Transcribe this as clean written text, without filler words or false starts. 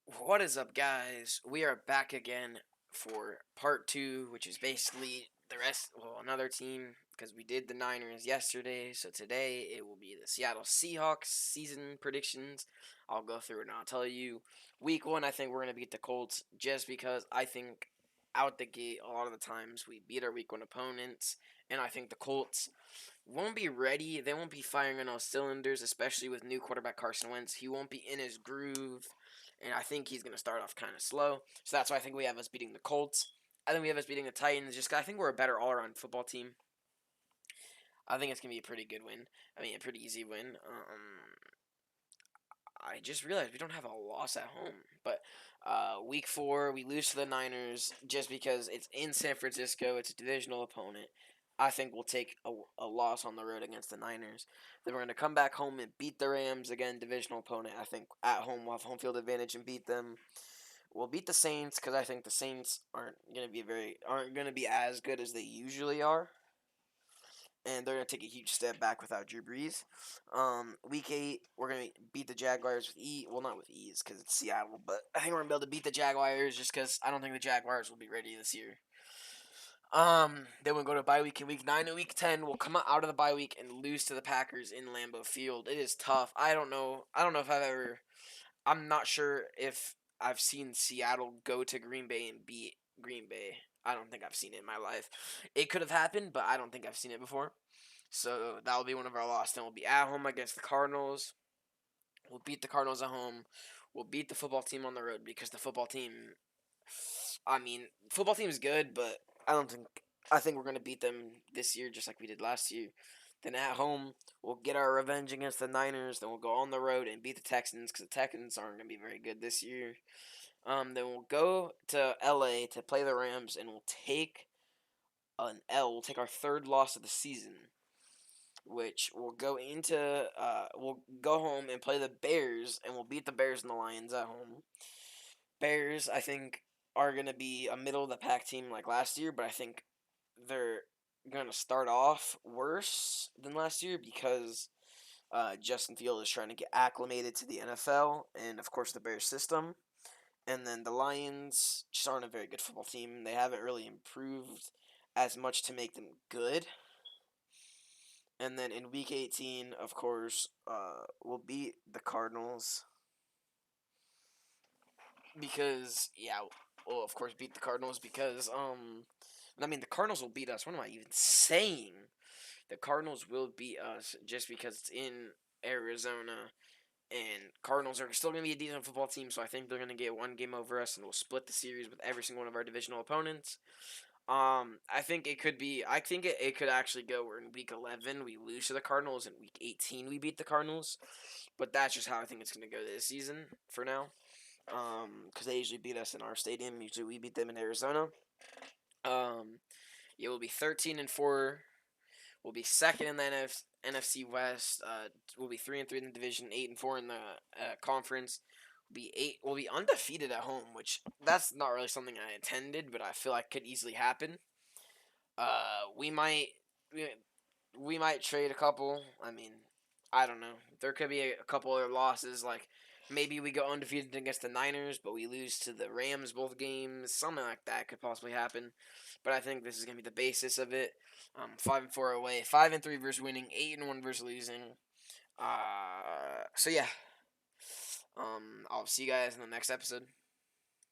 What is up, guys? We are back again for part two, which is basically another team, because we did the Niners yesterday. So today it will be the Seattle Seahawks season predictions. I'll go through and I'll tell you. Week one, I think we're going to beat the Colts just because I think out the gate, a lot of the times we beat our week one opponents, and I think the Colts won't be ready. They won't be firing on all cylinders, especially with new quarterback Carson Wentz. He won't be in his groove, and I think he's going to start off kind of slow. So that's why I think we have us beating the Colts. I think we have us beating the Titans. I think we're a better all-around football team. I think it's going to be a pretty good win. I mean, a pretty easy win. I just realized we don't have a loss at home. But week four, we lose to the Niners just because it's in San Francisco. It's a divisional opponent. I think we'll take a loss on the road against the Niners. Then we're going to come back home and beat the Rams again, divisional opponent. I think at home we'll have home field advantage and beat them. We'll beat the Saints because I think the Saints aren't going to be as good as they usually are, and they're going to take a huge step back without Drew Brees. Week 8, we're going to beat the Jaguars with ease. Well, not with ease because it's Seattle, but I think we're going to be able to beat the Jaguars just because I don't think the Jaguars will be ready this year. Then we'll go to bye week in week 9 and week 10. We'll come out of the bye week and lose to the Packers in Lambeau Field. It is tough. I don't know if I'm not sure if I've seen Seattle go to Green Bay and beat Green Bay. I don't think I've seen it in my life. It could have happened, but I don't think I've seen it before. So that will be one of our losses. Then we'll be at home against the Cardinals. We'll beat the Cardinals at home. We'll beat the football team on the road because the football team. I mean, football team is good, but I don't think. I think we're gonna beat them this year, just like we did last year. Then at home, we'll get our revenge against the Niners. Then we'll go on the road and beat the Texans because the Texans aren't gonna be very good this year. Then we'll go to LA to play the Rams, and we'll take an L. We'll take our third loss of the season, which we'll go home and play the Bears, and we'll beat the Bears and the Lions at home. Bears, I think, are gonna be a middle of the pack team like last year, but I think they're gonna start off worse than last year because Justin Field is trying to get acclimated to the NFL and of course the Bears system. And then the Lions just aren't a very good football team. They haven't really improved as much to make them good. And then in week 18, of course, we'll beat the Cardinals because we'll of course beat the Cardinals because the Cardinals will beat us. What am I even saying? The Cardinals will beat us just because it's in Arizona, and Cardinals are still going to be a decent football team, so I think they're going to get one game over us, and we'll split the series with every single one of our divisional opponents. I think it could be. I think it could actually go where in week 11 we lose to the Cardinals, and week 18 we beat the Cardinals, but that's just how I think it's going to go this season for now. Because they usually beat us in our stadium. Usually we beat them in Arizona. Yeah, we'll be 13-4. We'll be second in the NFC West. We'll be 3-3 in the division, 8-4 in the conference. We'll be undefeated at home, which that's not really something I intended, but I feel like could easily happen. We might we might trade a couple. I mean, I don't know. There could be a couple other losses, like maybe we go undefeated against the Niners, but we lose to the Rams both games. Something like that could possibly happen. But I think this is gonna be the basis of it. 5-4 away, 5-3 versus winning, 8-1 versus losing. So yeah. I'll see you guys in the next episode.